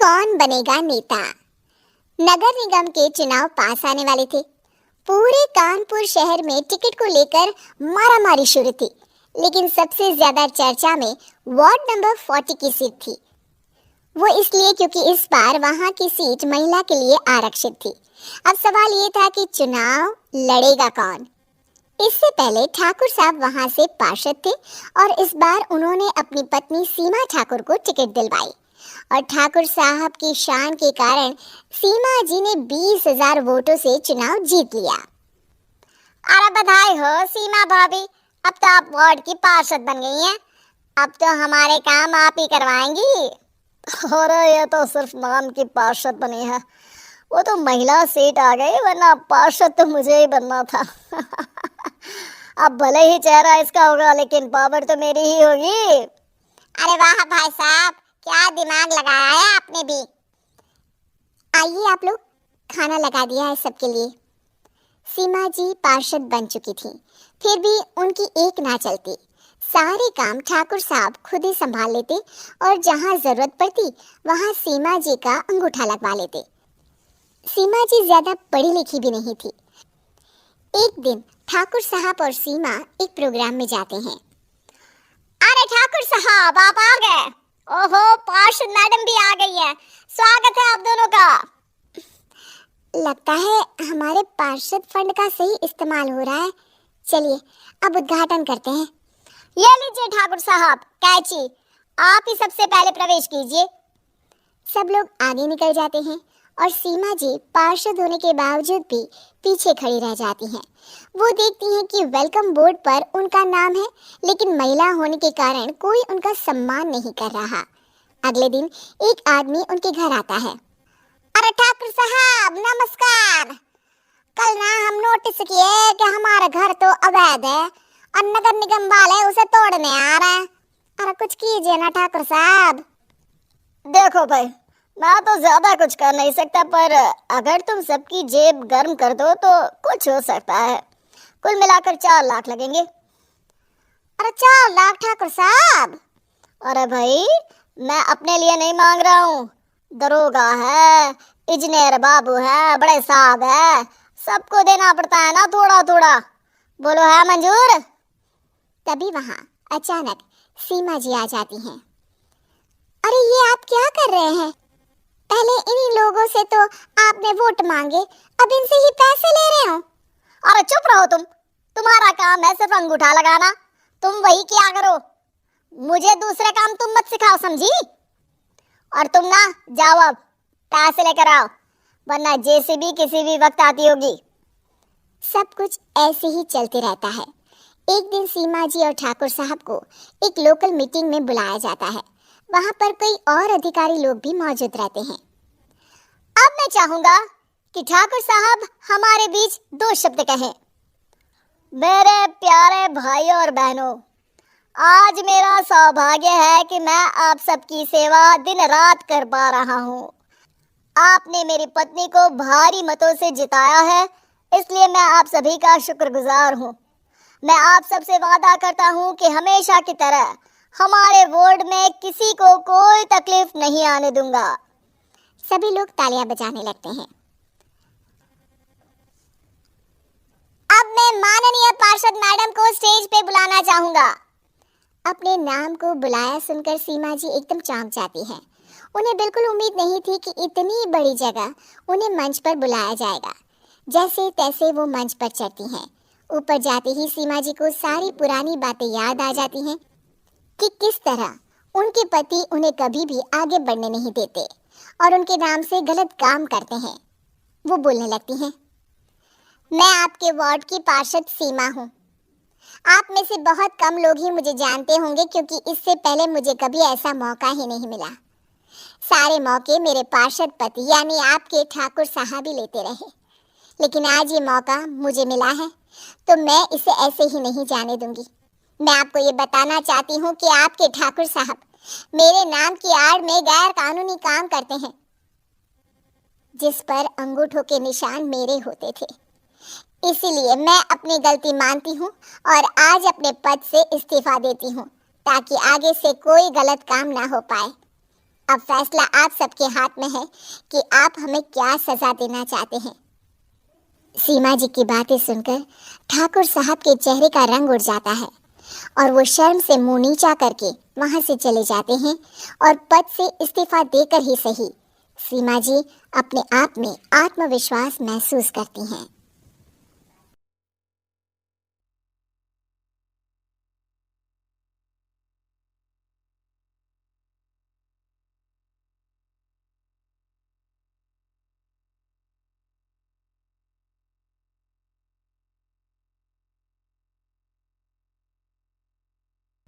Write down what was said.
कौन बनेगा नेता। नगर निगम के चुनाव पास आने वाले थे। पूरे कानपुर शहर में टिकट को लेकर मारामारी शुरू थी, लेकिन सबसे ज्यादा चर्चा में वार्ड नंबर 40 की सीट थी। वो इसलिए क्योंकि इस बार वहां की सीट महिला के लिए आरक्षित थी। अब सवाल ये था कि चुनाव लड़ेगा कौन। इससे पहले ठाकुर साहब वहां से पार्षद थे और इस बार उन्होंने अपनी पत्नी सीमा ठाकुर को टिकट दिलवाई और ठाकुर साहब की शान के कारण सीमा जी ने 20,000 वोटों से चुनाव जीत लिया। अरे बधाई हो सीमा भाभी, अब तो आप वार्ड की पार्षद बन गई हैं। अब तो हमारे काम आप ही करवाएंगी। अरे ये तो सिर्फ नाम की पार्षद बनी है, वो तो महिला सीट आ गई, वरना पार्षद तो मुझे ही बनना था। अब भले ही चेहरा इसका होगा, लेकिन पावर तो मेरी ही होगी। अरे वाह भाई साहब, क्या दिमाग लगाया है आपने भी। आइए आप लोग, खाना लगा दिया है सबके लिए। सीमा जी पार्षद बन चुकी थी, फिर भी उनकी एक ना चलती। सारे काम ठाकुर साहब खुद ही संभाल लेते और जहां जरूरत पड़ती वहां सीमा जी का अंगूठा लगवा लेते। सीमा जी ज्यादा पढ़ी लिखी भी नहीं थी। एक दिन ठाकुर साहब और सीमा एक प्रोग्राम में जाते हैं। अरे ठाकुर साहब, आप आ गए। ओहो, पार्षद मैडम भी आ गई है। स्वागत है आप दोनों का। लगता है हमारे पार्षद फंड का सही इस्तेमाल हो रहा है। चलिए अब उद्घाटन करते हैं। ये लीजिए ठाकुर साहब कैची, आप ही सबसे पहले प्रवेश कीजिए। सब लोग आगे निकल जाते हैं और सीमा जी पार्षद होने के बावजूद भी पीछे खड़ी रह जाती हैं। वो देखती हैं कि वेलकम बोर्ड पर उनका नाम है, लेकिन महिला होने के कारण कोई उनका सम्मान नहीं कर रहा। अगले दिन एक आदमी उनके घर आता है। अरे ठाकुर साहब नमस्कार। कल ना हम नोटिस किए कि हमारा घर तो अवैध है और नगर निगम वाले उसे तोड़ने आ रहे हैं। अरे कुछ कीजिए ना ठाकुर साहब। देखो भाई, मैं तो ज्यादा कुछ कर नहीं सकता, पर अगर तुम सबकी जेब गर्म कर दो तो कुछ हो सकता है। कुल मिलाकर 4 लाख लगेंगे। अरे 4 लाख ठाकुर साहब? अरे भाई, मैं अपने लिए नहीं मांग रहा हूँ। दरोगा है, इंजीनियर बाबू है, बड़े साहब है, सबको देना पड़ता है ना थोड़ा थोड़ा। बोलो है मंजूर? तभी वहां अचानक सीमा जी आ जाती हैं। अरे ये आप क्या कर रहे हैं? पहले इन्हीं लोगों से तो आपने वोट मांगे, अब इनसे ही पैसे ले रहे हो। अरे चुप रहो तुम, तुम्हारा काम है सिर्फ अंगूठा लगाना, तुम वही किया करो। मुझे दूसरे काम तुम मत सिखाओ, समझी? और तुम ना जाओ, अब पैसे लेकर आओ, वरना जेसीबी किसी भी वक्त आती होगी। सब कुछ ऐसे ही चलते रहता है। एक दिन सीमा जी और ठाकुर साहब को एक लोकल मीटिंग में बुलाया जाता है। वहां पर कई और अधिकारी लोग भी मौजूद रहते हैं। अब मैं चाहूंगा कि ठाकुर साहब हमारे बीच 2 शब्द कहें। मेरे प्यारे भाइयों और बहनों, आज मेरा सौभाग्य है कि मैं आप सबकी सेवा दिन रात कर पा रहा हूँ। आपने मेरी पत्नी को भारी मतों से जिताया है, इसलिए मैं आप सभी का शुक्रगुजार हूँ। मैं आप सबसे वादा करता हूँ कि हमेशा की तरह हमारे वार्ड में किसी को कोई तकलीफ नहीं आने दूंगा। सभी लोग तालियां बजाने लगते हैं। अब मैं माननीय पार्षद मैडम को स्टेज पे बुलाना चाहूंगा। अपने नाम को बुलाया सुनकर सीमा जी एकदम चौंक जाती हैं। उन्हें बिल्कुल उम्मीद नहीं थी कि इतनी बड़ी जगह उन्हें मंच पर बुलाया जाएगा। जैसे तैसे वो मंच पर चढ़ती हैं। ऊपर जाते ही सीमा जी को सारी पुरानी बातें याद आ जाती हैं कि किस तरह उनके पति उन्हें कभी भी आगे बढ़ने नहीं देते और उनके नाम से गलत काम करते हैं। वो बोलने लगती हैं, मैं आपके वार्ड की पार्षद सीमा हूँ। आप में से बहुत कम लोग ही मुझे जानते होंगे, क्योंकि इससे पहले मुझे कभी ऐसा मौका ही नहीं मिला। सारे मौके मेरे पार्षद पति यानी आपके ठाकुर साहब ही लेते रहे, लेकिन आज ये मौका मुझे मिला है तो मैं इसे ऐसे ही नहीं जाने दूंगी। मैं आपको ये बताना चाहती हूँ कि आपके ठाकुर साहब मेरे नाम की आड़ में गैर कानूनी काम करते हैं, जिस पर अंगूठों के निशान मेरे होते थे। इसीलिए मैं अपनी गलती मानती हूँ और आज अपने पद से इस्तीफा देती हूँ, ताकि आगे से कोई गलत काम ना हो पाए। अब फैसला आप सबके हाथ में है कि आप हमें क्या सजा देना चाहते हैं। सीमा जी की बातें सुनकर ठाकुर साहब के चेहरे का रंग उड़ जाता है और वो शर्म से मुंह नीचा करके वहां से चले जाते हैं और पद से इस्तीफा देकर ही सही सीमा जी अपने आप में आत्मविश्वास महसूस करती हैं।